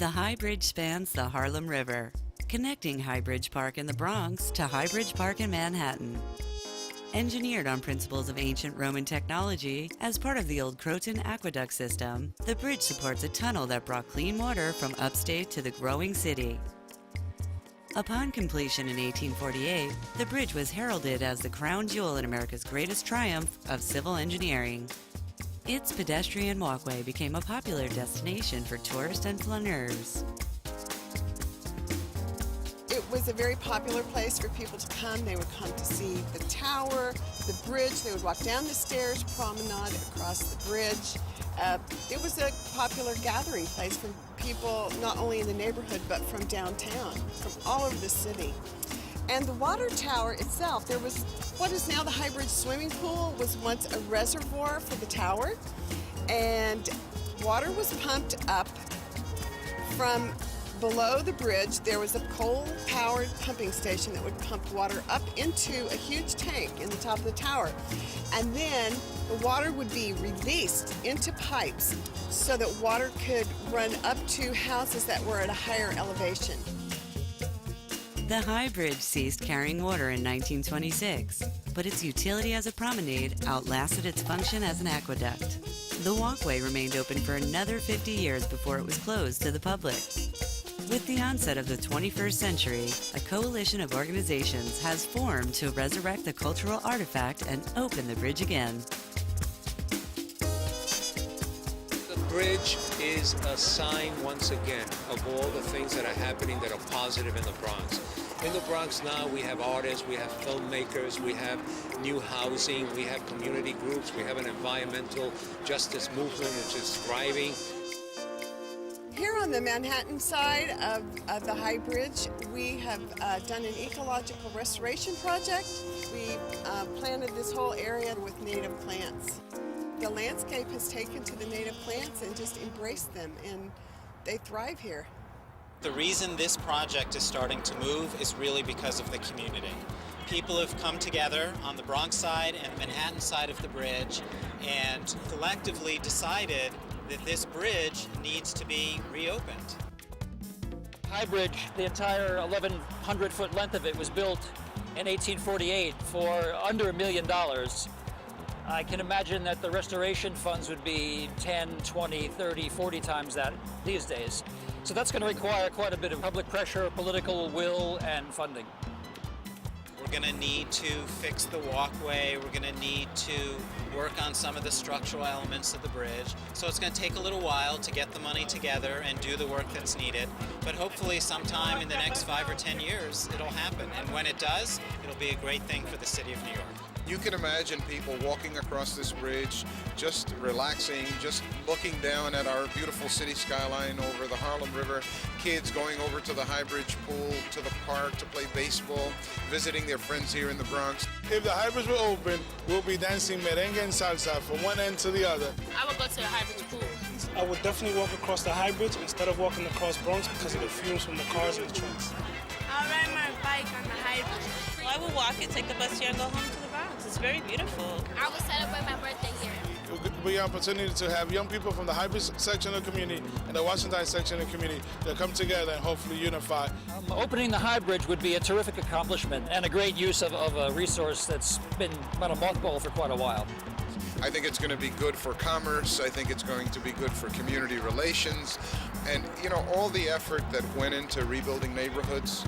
The Highbridge spans the Harlem River, connecting Highbridge Park in the Bronx to Highbridge Park in Manhattan. Engineered on principles of ancient Roman technology as part of the old Croton aqueduct system, the bridge supports a tunnel that brought clean water from upstate to the growing city. Upon completion in 1848, the bridge was heralded as the crown jewel in America's greatest triumph of civil engineering. Its pedestrian walkway became a popular destination for tourists and flaneurs. It was a very popular place for people to come. They would come to see the tower, the bridge. They would walk down the stairs, promenade across the bridge. It was a popular gathering place for people not only in the neighborhood but from downtown, from all over the city. And the water tower itself, there was what is now the Highbridge swimming pool, was once a reservoir for the tower, and water was pumped up from below the bridge. There was a coal-powered pumping station that would pump water up into a huge tank in the top of the tower. And then the water would be released into pipes so that water could run up to houses that were at a higher elevation. The High Bridge ceased carrying water in 1926, but its utility as a promenade outlasted its function as an aqueduct. The walkway remained open for another 50 years before it was closed to the public. With the onset of the 21st century, a coalition of organizations has formed to resurrect the cultural artifact and open the bridge again. The bridge is a sign, once again, of all the things that are happening that are positive in the Bronx. In the Bronx now, we have artists, we have filmmakers, we have new housing, we have community groups, we have an environmental justice movement which is thriving. Here on the Manhattan side of the High Bridge, we have done an ecological restoration project. We planted this whole area with native plants. The landscape has taken to the native plants and just embraced them, and they thrive here. The reason this project is starting to move is really because of the community. People have come together on the Bronx side and the Manhattan side of the bridge and collectively decided that this bridge needs to be reopened. Highbridge, the entire 1,100-foot length of it was built in 1848 for under $1 million. I can imagine that the restoration funds would be 10, 20, 30, 40 times that these days. So that's going to require quite a bit of public pressure, political will, and funding. We're going to need to fix the walkway. We're going to need to work on some of the structural elements of the bridge. So it's going to take a little while to get the money together and do the work that's needed. But hopefully sometime in the next 5 or 10 years, it'll happen. And when it does, it'll be a great thing for the city of New York. You can imagine people walking across this bridge, just relaxing, just looking down at our beautiful city skyline over the Harlem River, kids going over to the Highbridge pool, to the park to play baseball, visiting their friends here in the Bronx. If the Highbridge were open, we'll be dancing merengue and salsa from one end to the other. I would go to the Highbridge pool. I would definitely walk across the Highbridge instead of walking across Bronx because of the fumes from the cars and the trucks. I'll ride my bike on the Highbridge. Well, I would walk it, take the bus here, and go home to the Bronx. It's very beautiful. I would celebrate my birthday here. It would be an opportunity to have young people from the Highbridge section of the community and the Washington section of the community that come together and hopefully unify. Opening the Highbridge would be a terrific accomplishment and a great use of a resource that's been on a mothball for quite a while. I think it's going to be good for commerce. I think it's going to be good for community relations. And, you know, all the effort that went into rebuilding neighborhoods,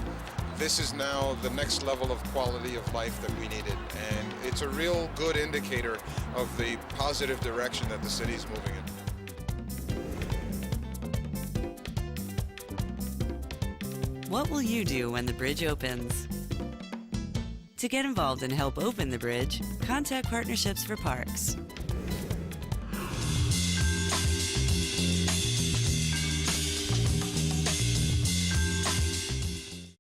this is now the next level of quality of life that we needed. And it's a real good indicator of the positive direction that the city's moving in. What will you do when the bridge opens? To get involved and help open the bridge, contact Partnerships for Parks.